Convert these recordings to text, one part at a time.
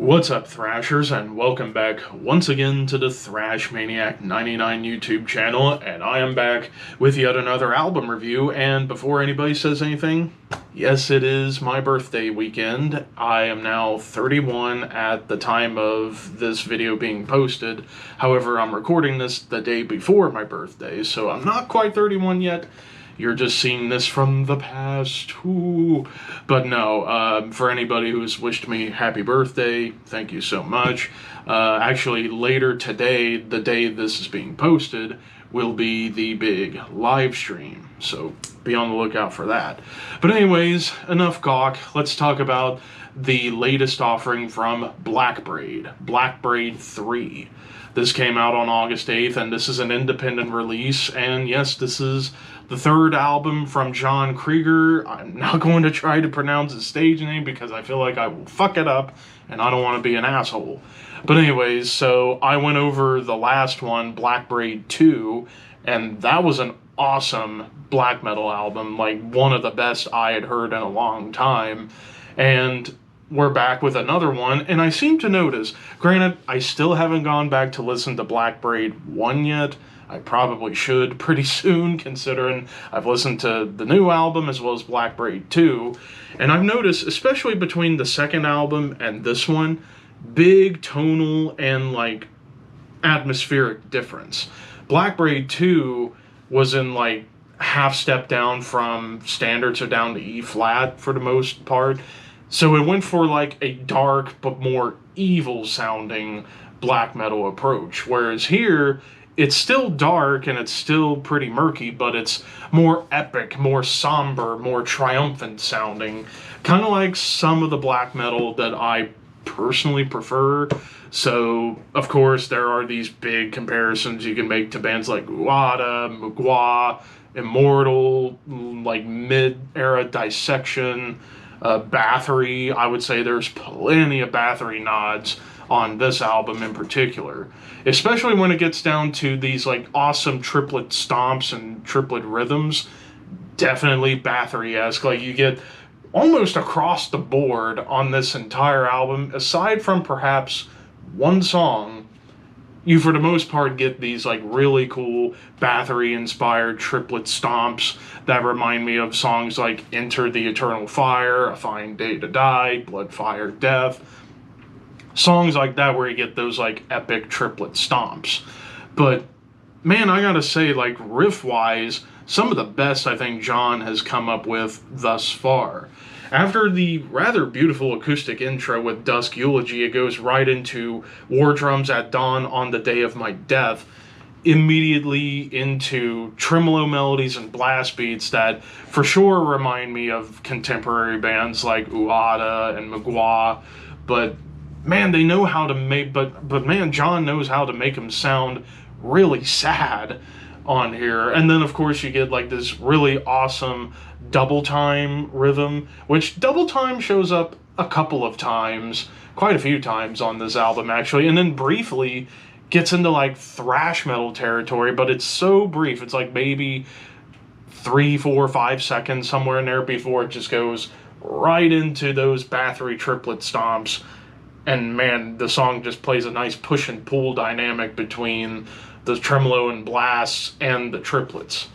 What's up, Thrashers, and welcome back once again to the Thrash Maniac 99 YouTube channel, and I am back with yet another album review. And before anybody says anything, yes, it is my birthday weekend. I am now 31 at the time of this video being posted. However, I'm recording this the day before my birthday, so I'm not quite 31 yet. You're just seeing this from the past. Ooh. But no, for anybody who's wished me happy birthday, thank you so much. Actually, later today, the day this is being posted, will be the big live stream. So be on the lookout for that. But anyways, enough gawk. Let's talk about the latest offering from BLACKBRAID III. This came out on August 8th, and this is an independent release. And yes, this is the third album from John Krieger. I'm not going to try to pronounce his stage name because I feel like I will fuck it up, and I don't want to be an asshole. But anyways, so I went over the last one, BLACKBRAID II, and that was an awesome black metal album, like one of the best I had heard in a long time. And we're back with another one, and I seem to notice, granted, I still haven't gone back to listen to BLACKBRAID 1 yet. I probably should pretty soon, considering I've listened to the new album as well as BLACKBRAID 2, and I've noticed, especially between the second album and this one, big tonal and, like, atmospheric difference. BLACKBRAID 2 was in, like, half step down from standard, so down to E flat for the most part. So it went for like a dark but more evil sounding black metal approach. Whereas here, it's still dark and it's still pretty murky, but it's more epic, more somber, more triumphant sounding. Kind of like some of the black metal that I personally prefer. So, of course, there are these big comparisons you can make to bands like Uada, Mugwa, Immortal, like mid-era Dissection, Bathory. I would say there's plenty of Bathory nods on this album in particular, especially when it gets down to these like awesome triplet stomps and triplet rhythms. Definitely Bathory-esque. Like, you get almost across the board on this entire album, aside from perhaps one song, you for the most part get these like really cool Bathory inspired triplet stomps that remind me of songs like Enter the Eternal Fire, A Fine Day to Die, Blood, Fire, Death. Songs like that where you get those like epic triplet stomps. But man, I gotta say, like, riff wise, some of the best I think John has come up with thus far. After the rather beautiful acoustic intro with Dusk Eulogy, it goes right into War Drums at Dawn on the Day of My Death, immediately into tremolo melodies and blast beats that for sure remind me of contemporary bands like Uada and Mugwa. But man, they know how to make, but man, John knows how to make them sound really sad on here. And then of course you get like this really awesome double time rhythm, which double time shows up a couple of times, quite a few times on this album actually, and then briefly gets into like thrash metal territory, but it's so brief. It's like maybe 3, 4, 5 seconds somewhere in there before it just goes right into those Bathory triplet stomps. And man, the song just plays a nice push and pull dynamic between the tremolo and blasts and the triplets.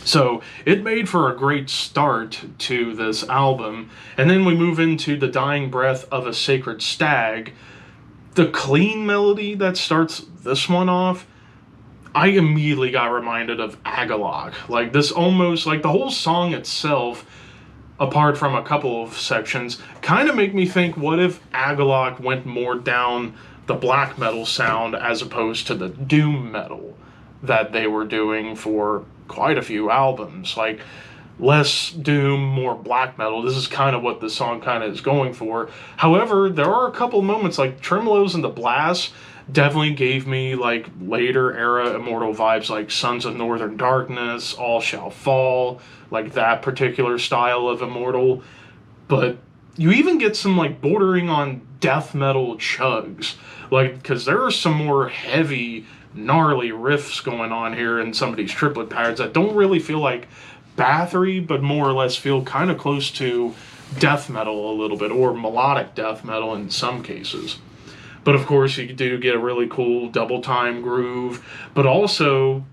So it made for a great start to this album. And then we move into The Dying Breath of a Sacred Stag. The clean melody that starts this one off, I immediately got reminded of Agalok. Like, this almost, like, the whole song itself, apart from a couple of sections, kind of make me think, what if Agalok went more down the black metal sound as opposed to the doom metal that they were doing for quite a few albums? Like, less doom, more black metal. This is kind of what the song kind of is going for. However, there are a couple moments, like tremolos and the blasts definitely gave me like later era Immortal vibes, like Sons of Northern Darkness, All Shall Fall, like that particular style of Immortal. But you even get some like bordering on death metal chugs, like, because there are some more heavy, gnarly riffs going on here in some of these triplet patterns that don't really feel like Bathory, but more or less feel kind of close to death metal a little bit, or melodic death metal in some cases. But of course, you do get a really cool double time groove. But also,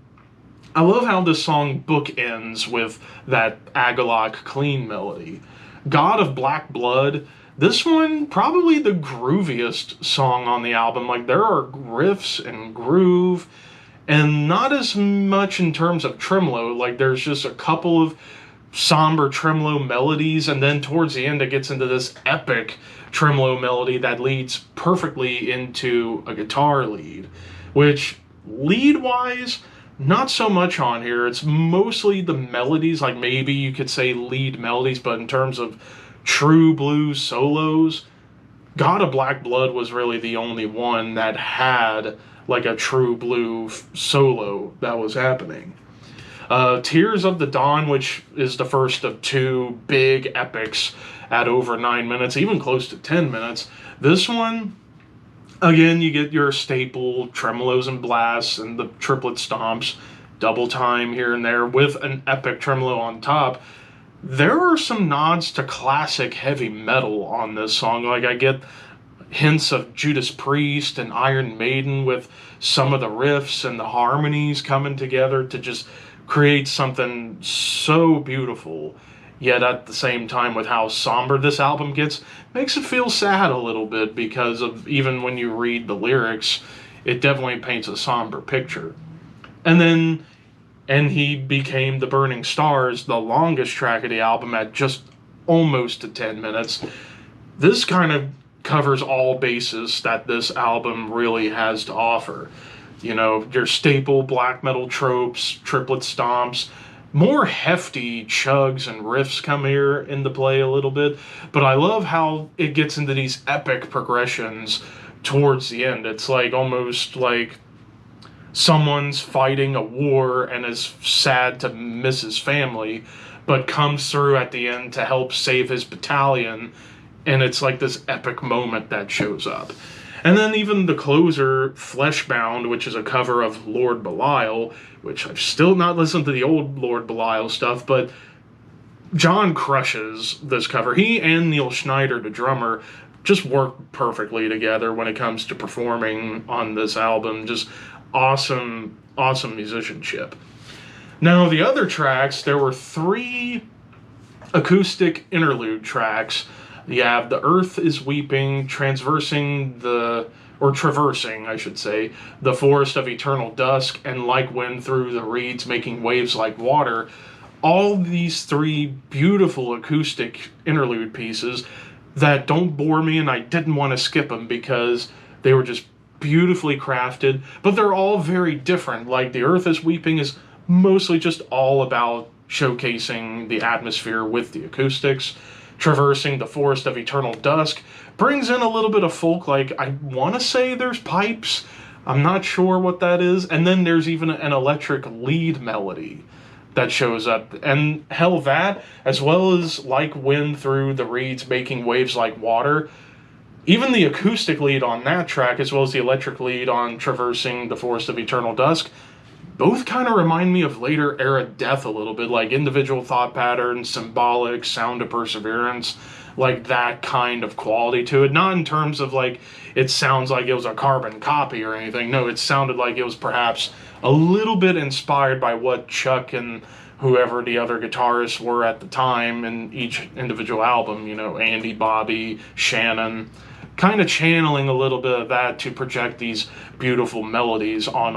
I love how this song bookends with that Agalok clean melody. God of Black Blood, this one probably the grooviest song on the album. Like, there are riffs and groove, and not as much in terms of tremolo. Like, there's just a couple of somber tremolo melodies, and then towards the end it gets into this epic tremolo melody that leads perfectly into a guitar lead, which lead wise, not so much on here. It's mostly the melodies, like maybe you could say lead melodies, but in terms of true blues solos, God of Black Blood was really the only one that had like a true blue solo that was happening. Tears of the Dawn, which is the first of two big epics at over 9 minutes, even close to 10 minutes. This one, again, you get your staple tremolos and blasts and the triplet stomps, double time here and there with an epic tremolo on top. There are some nods to classic heavy metal on this song. Like, I get hints of Judas Priest and Iron Maiden with some of the riffs and the harmonies coming together to just create something so beautiful, yet at the same time, with how somber this album gets, makes it feel sad a little bit, because of, even when you read the lyrics, it definitely paints a somber picture. And he became The Burning Stars, the longest track of the album, at just almost to 10 minutes. This kind of covers all bases that this album really has to offer. You know, your staple black metal tropes, triplet stomps, more hefty chugs and riffs come here into play a little bit, but I love how it gets into these epic progressions towards the end. It's like almost like someone's fighting a war and is sad to miss his family, but comes through at the end to help save his battalion, and it's like this epic moment that shows up. And then even the closer, Fleshbound, which is a cover of Lord Belial, which I've still not listened to the old Lord Belial stuff, but John crushes this cover. He and Neil Schneider, the drummer, just work perfectly together when it comes to performing on this album. Just awesome, awesome musicianship. Now, the other tracks, there were 3 acoustic interlude tracks. You have The Earth is Weeping, traversing, I should say, the Forest of Eternal Dusk, and Like Wind Through the Reeds, Making Waves Like Water. All these 3 beautiful acoustic interlude pieces that don't bore me, and I didn't want to skip them because they were just beautifully crafted, but they're all very different. Like, The Earth is Weeping is mostly just all about showcasing the atmosphere with the acoustics. Traversing the Forest of Eternal Dusk brings in a little bit of folk, like, I want to say there's pipes. I'm not sure what that is. And then there's even an electric lead melody that shows up. And hell, that, as well as Like Wind Through the Reeds, Making Waves Like Water, even the acoustic lead on that track, as well as the electric lead on Traversing the Forest of Eternal Dusk, both kind of remind me of later era death a little bit, like Individual Thought Pattern, Symbolic, Sound of Perseverance, like that kind of quality to it. Not in terms of like, it sounds like it was a carbon copy or anything. No, it sounded like it was perhaps a little bit inspired by what Chuck and whoever the other guitarists were at the time in each individual album, you know, Andy, Bobby, Shannon, kind of channeling a little bit of that to project these beautiful melodies on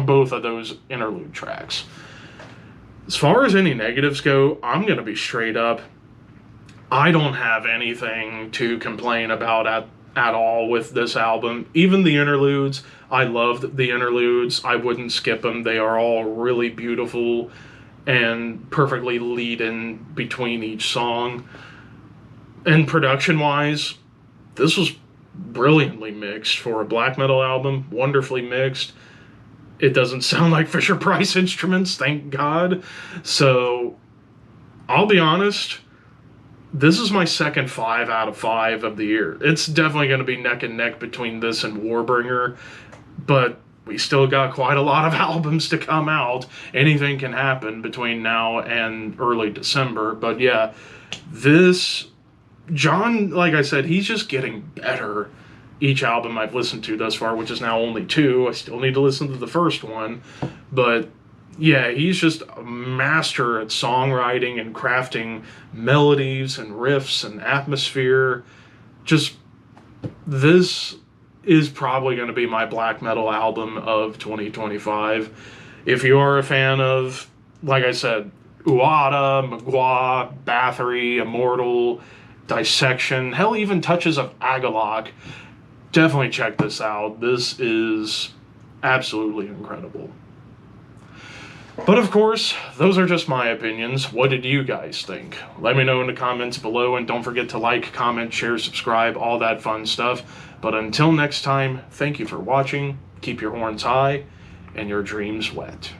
both of those interlude tracks. As far as any negatives go, I'm going to be straight up. I don't have anything to complain about at all with this album. Even the interludes, I loved the interludes. I wouldn't skip them. They are all really beautiful and perfectly lead in between each song. And production-wise, this was brilliantly mixed for a black metal album. Wonderfully mixed. It doesn't sound like Fisher-Price instruments, thank God. So, I'll be honest, this is my second 5 out of 5 of the year. It's definitely going to be neck and neck between this and Warbringer, but we still got quite a lot of albums to come out. Anything can happen between now and early December. But yeah, This, John, like I said, he's just getting better each album I've listened to thus far, which is now only 2. I still need to listen to the first one. But yeah, he's just a master at songwriting and crafting melodies and riffs and atmosphere. Just, this is probably going to be my black metal album of 2025. If you are a fan of, like I said, Uada, Magua, Bathory, Immortal, Dissection, hell, even touches of Agalok, definitely check this out. This is absolutely incredible. But of course, those are just my opinions. What did you guys think? Let me know in the comments below, and don't forget to like, comment, share, subscribe, all that fun stuff. But until next time, thank you for watching, keep your horns high, and your dreams wet.